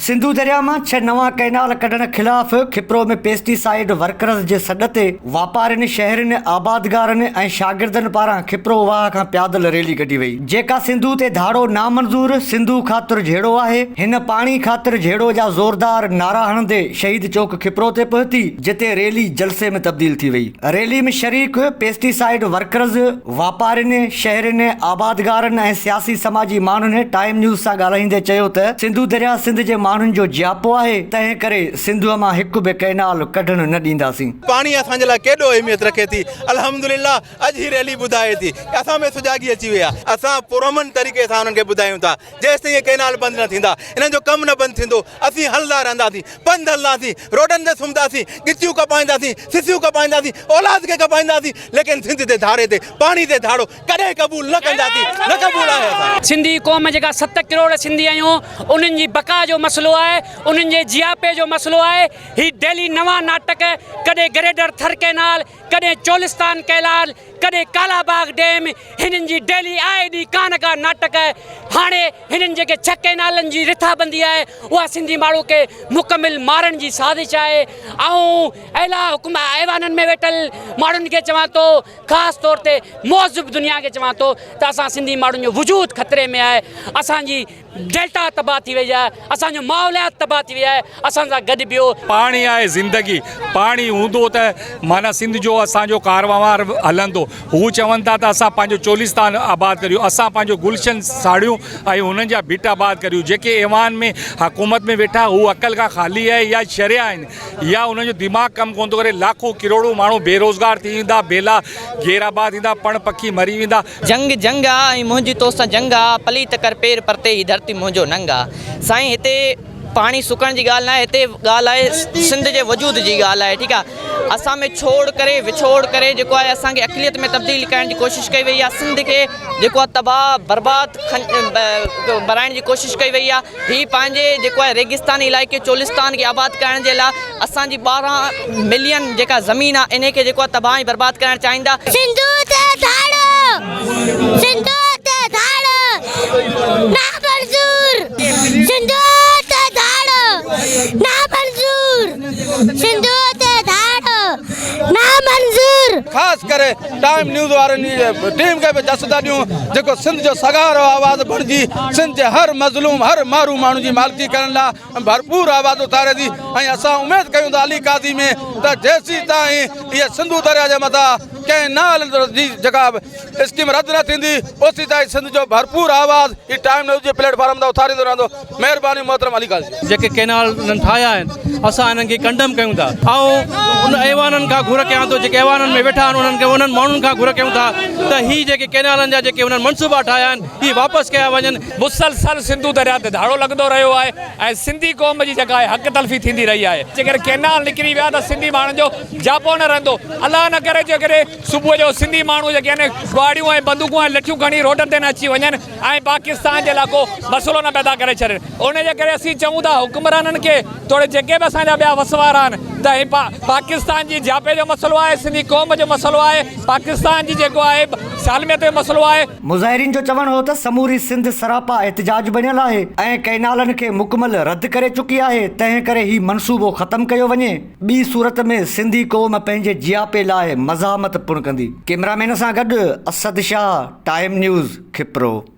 सिंधु दरिया में 6 नवा कैनाल कढण खिलाफ खिप्रो में पेस्टिसाइड वर्कर्स जे सॾ ते वापारियुनि, शहरनि, आबादगारनि ऐं शागिर्दनि पारां खिप्रो वाह खां प्यादल रैली कढी वई, जेका सिंधु ते धाड़ो नामंज़ूर, सिंधु ख़ातिर झेड़ो आहे, हिन पाणी ख़ातिर झेड़ो जा ज़ोरदार नारा हणंदे शहीद चौक खिप्रो ते पहुती, जिते रैली जलसे में तब्दील थी वई। रैली में शरीक पेस्टिसाइड वर्कर्स, वापारियुनि, शहरनि, आबादगारनि ऐं सियासी समाजी माण्हुनि टाइम न्यूज़ सां ॻाल्हाईंदे चयो त सिंधु दरिया सिंध जे माण्हुनि जो जियापो आहे, तंहिं करे सिंधुअ मां हिकु बि कैनाल कढण न ॾींदासीं। पाणी असांजे लाइ केॾो अहमियत रखे थी। अल्हम्दुलिल्लाह अॼु ही रैली ॿुधाए थी असां में सुजागी अची विया। असां पुरअमन तरीक़े सां उन्हनि खे ॿुधायूं था जेसि ताईं कैनाल बंदि न थींदा, इन्हनि जो कमु न बंदि थींदो, असीं हलंदा रहंदासीं, पंधु हलंदासीं, रोडनि ते सुम्हंदासीं, गिचियूं कपाईंदासीं, सिसियूं कपाईंदासीं, औलाद खे कपाईंदासीं, लेकिन सिंध ते धारे ते पाणी ते धाड़ो कॾहिं क़बूल न कंदासीं, न क़बूल आहे। सिंधी क़ौम जेका 7 करोड़ सिंधी आहियूं, उन्हनि जी बका जो मसलो आहे, उन्हनि जे जियापे जो मसलो आहे। ही डेली नवां नाटक, कॾहिं ग्रेडर थर कैनाल, कॾहिं चोलिस्तान कैनाल, कॾहिं कालाबाग डैम, हिननि जी डेली आए ॾींहुं का न का नाटक। हाणे हिननि जेके 6 कैनालनि जी रिथाबंदी आहे, उहा सिंधी माण्हू खे मुकमिल मारण जी साज़िश आहे। ऐं अहिड़ा हुकुम ऐवाननि में वेठल माण्हुनि खे चवां थो, ख़ासि तौर ते मौज़ूब दुनिया खे चवां थो त असां सिंधी माण्हुनि जो वजूद ख़तरे में आहे। असांजी डेल्टा तबाह थी वई आहे, असांजो माहौलियात तबाह थी वई आहे। असां सां गॾु ॿियो पाणी आहे ज़िंदगी, पाणी हूंदो त माना सिंध जो असांजो कारवार हलंदो। हू चवनि था त असां पंहिंजो चोलिस्तान आबाद करियूं, असां पंहिंजो गुलशन साड़ियूं ऐं हुननि जा बीट आबाद करियूं। जेके ऐवान में हुकूमत में वेठा हू अक़ल खां ख़ाली आहे या शरिया आहिनि, या उन्हनि जो दिमाग़ कमु कोन थो करे। लाखों किरोड़ों माण्हू बेरोज़गार थी वेंदा, बेला घेराबाद थींदा, पण पखी मरी वेंदा। जंग जंग आहे, मुंहिंजी तोसां जंग आहे, पलीत कर पेर परते ही धरती मुंहिंजो नंग आहे। साईं हिते पाणी सुकण जी ॻाल्हि न आहे, हिते ॻाल्हि आहे सिंध जे वजूद जी ॻाल्हि आहे। ठीकु आहे, असां में छोड़ करे विछोड़ करे जेको आहे असांखे अक़लियत में तब्दील करण जी कोशिशि कई वई आहे। सिंध खे जेको आहे तबाह बर्बाद बणाइण जी कोशिशि कई वई आहे। हीअ पंहिंजे जेको आहे रेगिस्तानी इलाइक़े चोलिस्तान खे आबाद करण जे लाइ असांजी 12 मिलियन जेका ज़मीन आहे इन खे जेको आहे तबाह ऐं बर्बाद करणु चाहींदा। सिंधु ते धाड़ो, सिंधु ते धाड़ो नामंज़ूर, सिंधु ते धाड़ो नामंज़ूर, सिंधु ते धाड़ो नामंज़ूर। ख़ासि करे टाइम न्यूज़ वारनि टीम खे बि जसदा ॾियूं, जेको सिंध जो सगारो आवाज़ बणिजी सिंध जे हर मज़लूम, हर मारू माण्हू जी मालिकी करण लाइ भरपूर आवाज़ उथारे थी। ऐं असां उमेदु कयूं था अली काज़ी में त जेसीं ताईं इहा सिंधु दरिया जे मथां कैनाल जी जेका स्कीम रद्द न थींदी, ओसी ताईं सिंध जो भरपूर आवाज़ हीअ टाइम न्यूज़ जे प्लेटफॉर्म ते उथारींदो रहंदो। महिरबानी मोहतरम अली काज़ी। जेके कैनाल ठाहिया आहिनि असां हिननि खे कंडम कयूं था ऐं उन ऐवाननि खां घुर कयां थो, जेके ऐवाननि में वेठा आहिनि उन्हनि खे उन्हनि माण्हुनि खां घुर कयूं था त हीअ जेके कैनालनि जा जेके उन्हनि मनसूबा ठाहिया आहिनि हीअ वापसि कया वञनि। मुसलसल सिंधु दरिया ते धाड़ो लॻंदो रहियो आहे ऐं सिंधी क़ौम जी जेका आहे हक़ तलफ़ी थींदी रही आहे। जेकर कैनाल निकिरी विया त सिंधी माण्हुनि जो जापो न रहंदो। अलाह न करे जेकॾहिं सुबुह जो सिंधी माण्हू जेके आहिनि गाड़ियूं ऐं बंदूकूं ऐं लठियूं खणी रोडनि ते न अची वञनि ऐं पाकिस्तान जे लाइ को मसइलो न पैदा करे छॾनि। उनजे करे असीं चऊं था हुकुमराननि खे, थोरे जेके बि असांजा ॿिया वसवार आहिनि, त हे पाकिस्तान जी जापे जो मसइलो आहे, सिंधी क़ौम जो मसइलो आहे, पाकिस्तान जी जेको आहे सालमियत जो मसइलो आहे। मुज़ाहिरीन जो चवणु हो त समूरी सिंध सरापा एहतिजाज बणियल आहे ऐं कैनालनि खे मुकमल रद्द करे चुकी आहे, तंहिं करे ही मनसूबो ख़तमु कयो वञे। ॿी सूरत में सिंधी क़ौम पंहिंजे जियापे लाइ मज़ामत पुण कंदी। कैमरामैन सां गॾु असद शाह, टाइम न्यूज़, खिप्रो।